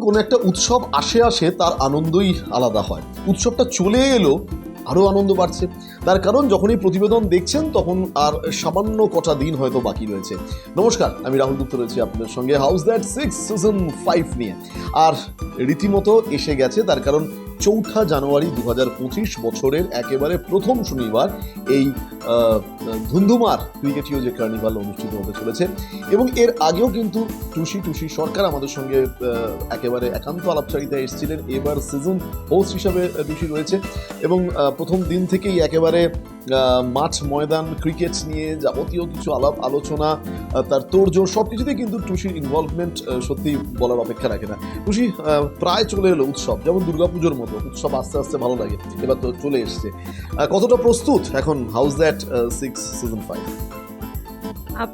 কোনো একটা উৎসব আসে তার আনন্দই আলাদা হয়। উৎসবটা চলে এলো আরও আনন্দ বাড়ছে। তার কারণ যখন এই প্রতিবেদন দেখছেন তখন আর সামান্য কটা দিন হয়তো বাকি রয়েছে। নমস্কার, আমি রাহুল গুপ্ত রয়েছি আপনাদের সঙ্গে হাউস দ্যাট 6 সিজন 5 নিয়ে। আর রীতিমতো এসে গেছে, তার কারণ 4 জানুয়ারি 2025 বছরের একেবারে প্রথম শনিবার এই ধুন্ধুমার ক্রিকেটীয় যে কার্নিভাল অনুষ্ঠিত হতে চলেছে। এবং এর আগেও কিন্তু টুসি সরকার আমাদের সঙ্গে একেবারে একান্ত আলাপচারিতায় এসেছিলেন। এবার সিজন হোস্ট হিসাবে টুসি রয়েছে এবং প্রথম দিন থেকেই একেবারে মাঠ ময়দান ক্রিকেট নিয়ে যাবতীয় কিছু আলাপ আলোচনা, তার তোড়জোড় সব কিছুতেই কিন্তু টুসির ইনভলভমেন্ট সত্যি বলার অপেক্ষা রাখে না। টুসি, প্রায় চলে এলো উৎসব, যেমন দুর্গাপুজোর মতো উৎসব আস্তে আস্তে ভালো লাগে, এবার তো চলে এসছে। কতটা প্রস্তুত এখন হাউস দ্যাট 6 সিজন 5?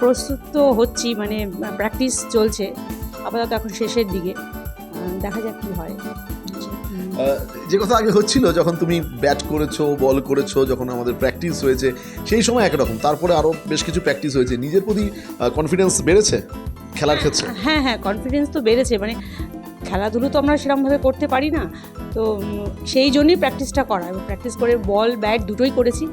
প্রস্তুত তো হচ্ছি, মানে প্র্যাকটিস চলছে আপাতত, এখন শেষের দিকে, দেখা যাক কি হয়। যে কথা আগে হচ্ছিল, যখন তুমি ব্যাট করেছো, বল করেছো, যখন আমাদের প্র্যাকটিস হয়েছে সেই সময় একরকম, তারপরে আরও বেশ কিছু প্র্যাকটিস হয়েছে, নিজের প্রতি কনফিডেন্স বেড়েছে খেলার ক্ষেত্রে? হ্যাঁ, কনফিডেন্স তো বেড়েছে। মানে খেলাধুলো তো আমরা সেরকমভাবে করতে পারি না, তো সেই জন্যই প্র্যাকটিসটা করা, এবং প্র্যাকটিস করে বল ব্যাট দুটোই করেছি,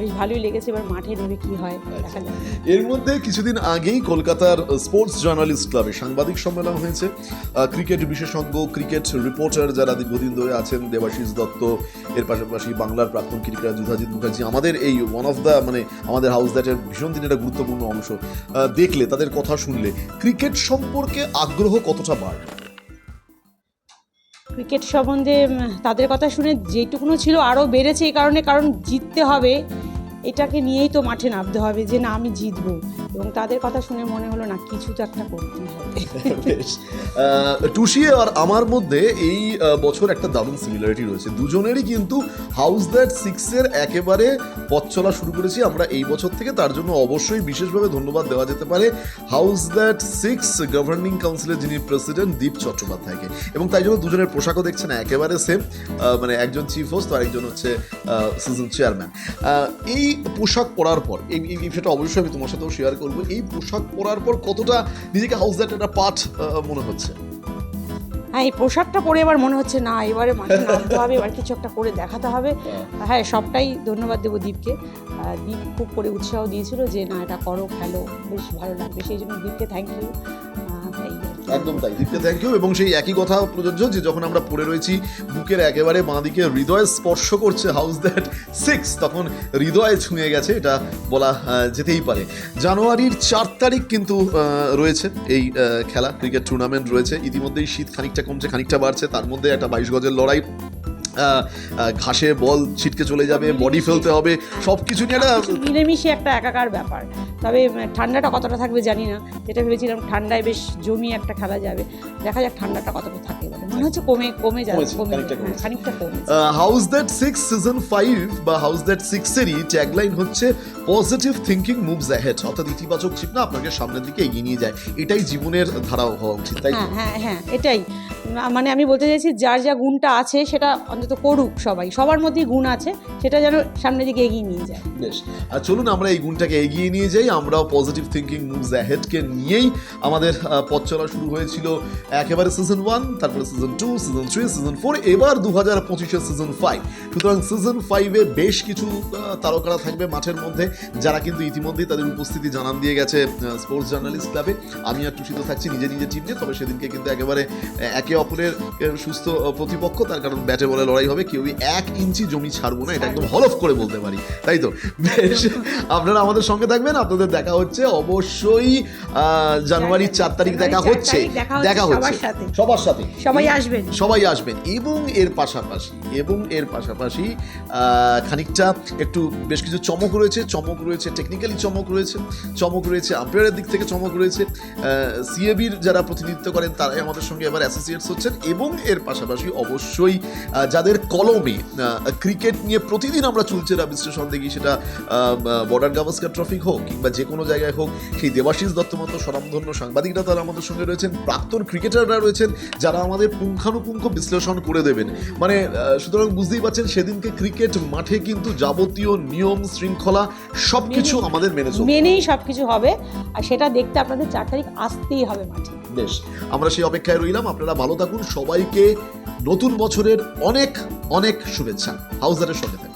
বেশ ভালোই লেগেছে। এবার মাঠে নেমে কি হয় দেখা যাবে। এর মধ্যে কিছুদিন আগেই কলকাতার স্পোর্টস জার্নালিস্ট ক্লাবে সাংবাদিক সম্মেলন হয়েছে। ক্রিকেট বিশেষজ্ঞ, ক্রিকেট রিপোর্টার যারা দীর্ঘদিন ধরে আছেন, দেবাশিস দত্ত, এর পাশাপাশি বাংলার প্রাক্তন ক্রিকেটার যুধাজিৎ মুখার্জি, আমাদের এই ওয়ান অফ দ্য, মানে আমাদের হাউস দ্যাটের ভীষণ দিন একটা গুরুত্বপূর্ণ অংশ। দেখলে, তাদের কথা শুনলে ক্রিকেট সম্পর্কে আগ্রহ কতটা বাড়ে? ক্রিকেট সম্বন্ধে তাদের কথা শুনে যেটুকুনো ছিল আরও বেড়েছে, এই কারণে, কারণ জিততে হবে, এটাকে নিয়েই তো মাঠে নামতে হবে যে না আমি জিতবো, এবং তাদের কথা শুনে মনে হলো না কিছু তো একটা করতেই হবে। টুসি আর আমার মধ্যে এই বছর একটা দারুণ সিমিলারিটি রয়েছে, দুজনেরই কিন্তু হাউস দ্যাট 6-এর একেবারে পথ চলা শুরু করেছি আমরা এই বছর থেকে। তার জন্য অবশ্যই বিশেষভাবে ধন্যবাদ দেওয়া যেতে পারে হাউস দ্যাট 6 গভর্নিং কাউন্সিলের যিনি প্রেসিডেন্ট দীপ চট্টোপাধ্যায়কে, এবং তাই জন্য দুজনের পোশাকও দেখছেন একেবারে সেম, মানে একজন চিফ হোস্ট আর একজন হচ্ছে সিজন চেয়ারম্যান। এই পোশাক পরার পর, এই সেটা অবশ্যই আমি তোমার সাথেও শেয়ার করবো, এই পোশাক পরার পর কতটা নিজেকে হাউস দ্যাট একটা পার্ট মনে হচ্ছে? হ্যাঁ, এই পোশাকটা পরে এবার মনে হচ্ছে না এবারে মাঠে নামতে হবে, এবার কিছু একটা করে দেখাতে হবে। হ্যাঁ, সবটাই ধন্যবাদ দেবো দ্বীপকে। দ্বীপ খুব করে উৎসাহ দিয়েছিল যে না এটা করো, খেলো, বেশ ভালো লাগবে, সেই জন্য দ্বীপকে থ্যাংক ইউ। একদম তাই, দীপকে থ্যাংক ইউ। এবং সেই একই কথা প্রযোজ্য যে যখন আমরা পড়ে রয়েছি বুকের একেবারে বাঁ দিকে, হৃদয়ে স্পর্শ করছে হাউস দ্যাট 6, তখন হৃদয়ে ছুঁয়ে গেছে, এটা বলা যেতেই পারে। জানুয়ারির 4 তারিখ কিন্তু রয়েছে এই খেলা, ক্রিকেট টুর্নামেন্ট রয়েছে। ইতিমধ্যেই শীত খানিকটা কমছে, খানিকটা বাড়ছে, তার মধ্যে একটা 22 গজের লড়াই, ঘাসে বল ছিটকে চলে যাবে, বডি ফেলতে হবে, সব কিছু নিয়ে একটা মিলেমিশে একটা একাকার ব্যাপার। তবে ঠান্ডাটা কতটা থাকবে জানি না, যেটা ভেবেছিলাম ঠান্ডায় বেশ জমিয়ে একটা খেলা যাবে, দেখা যাক ঠান্ডাটা কতটা থাকে। মনে হচ্ছে কমে যাবে, খানিকটা কমে। হাউস দ্যাট 6 সিজন 5 বা হাউস দ্যাট 6-এরই ট্যাগলাইন হচ্ছে পজিটিভ থিঙ্কিং মুভস অ্যাহেড, অর্থাৎ ইতিবাচক চিন্তা আপনাকে সামনের দিকে এগিয়ে নিয়ে যায়। এটাই জীবনের ধারা হওয়া উচিত, তাই? হ্যাঁ, এটাই। মানে আমি বলতে চাইছি যার যা গুণটা আছে সেটা অন্তত করুক, সবার মধ্যেই গুণ আছে, সেটা যেন সামনের দিকে এগিয়ে নিয়ে যায়। বেশ, আর চলুন আমরা এই গুণটাকে এগিয়ে নিয়ে যাই। আমরাও পজিটিভ থিঙ্কিং মুভস অ্যাহেডকে নিয়েই আমাদের পথ চলা শুরু হয়েছিল একেবারে সিজন 1, তারপরে সিজন 2, সিজন 3, সিজন 4, এবার 2025-এর সিজন 5। সুতরাং সিজন 5-এ বেশ কিছু তারকারা থাকবে মাঠের মধ্যে, যারা কিন্তু ইতিমধ্যেই তাদের উপস্থিতি জানান দিয়ে গেছে স্পোর্টস জার্নালিস্ট ক্লাবে। আমি আর টুসি তো থাকছি নিজে টিম নিয়ে, তবে সেদিনকে কিন্তু একেবারে একে অপরের সুস্থ প্রতিপক্ষ, তার কারণ ব্যাটে বলে লড়াই হবে, কেউই 1 ইঞ্চি জমি ছাড়বো না, এটা একদম হলফ করে বলতে পারি, তাই তো? বেশ, আপনারা আমাদের সঙ্গে থাকবেন, আপনাদের দেখা হচ্ছে অবশ্যই জানুয়ারির 4 তারিখ দেখা হচ্ছে সবার সাথে, সবাই আসবেন। এবং এর পাশাপাশি খানিকটা একটু বেশ কিছু চমক রয়েছে, টেকনিক্যালি চমক রয়েছে, আম্পায়ারের দিক থেকে চমক রয়েছে। সিএবির যারা প্রতিনিধিত্ব করেন তারাই আমাদের সঙ্গে এবার অ্যাসোসিয়েটস হচ্ছেন, এবং এর পাশাপাশি অবশ্যই যাদের কলমে ক্রিকেট নিয়ে প্রতিদিন আমরা চুলচেরা বিশ্লেষণ দেখি, সেটা বর্ডার গাভাস্কার ট্রফি হোক কিংবা যে কোনো জায়গায় হোক, সেই দেবাশিস দত্ত মতো স্বনামধন্য সাংবাদিকরা তারা আমাদের সঙ্গে রয়েছেন, প্রাক্তন ক্রিকেটাররা রয়েছেন, যারা আমাদের পুঙ্খানুপুঙ্খ বিশ্লেষণ করে দেবেন। মানে সুতরাং বুঝতেই পারছেন, সেদিনকে ক্রিকেট মাঠে কিন্তু যাবতীয় নিয়ম শৃঙ্খলা সবকিছু আমাদের মেনেই সবকিছু হবে, আর সেটা দেখতে আপনাদের 4 তারিখ আসতেই হবে মাঠে। বেশ, আমরা সেই অপেক্ষায় রইলাম। আপনারা ভালো থাকুন, সবাইকে নতুন বছরের অনেক অনেক শুভেচ্ছা। হাউজারের সঙ্গে থাকুন।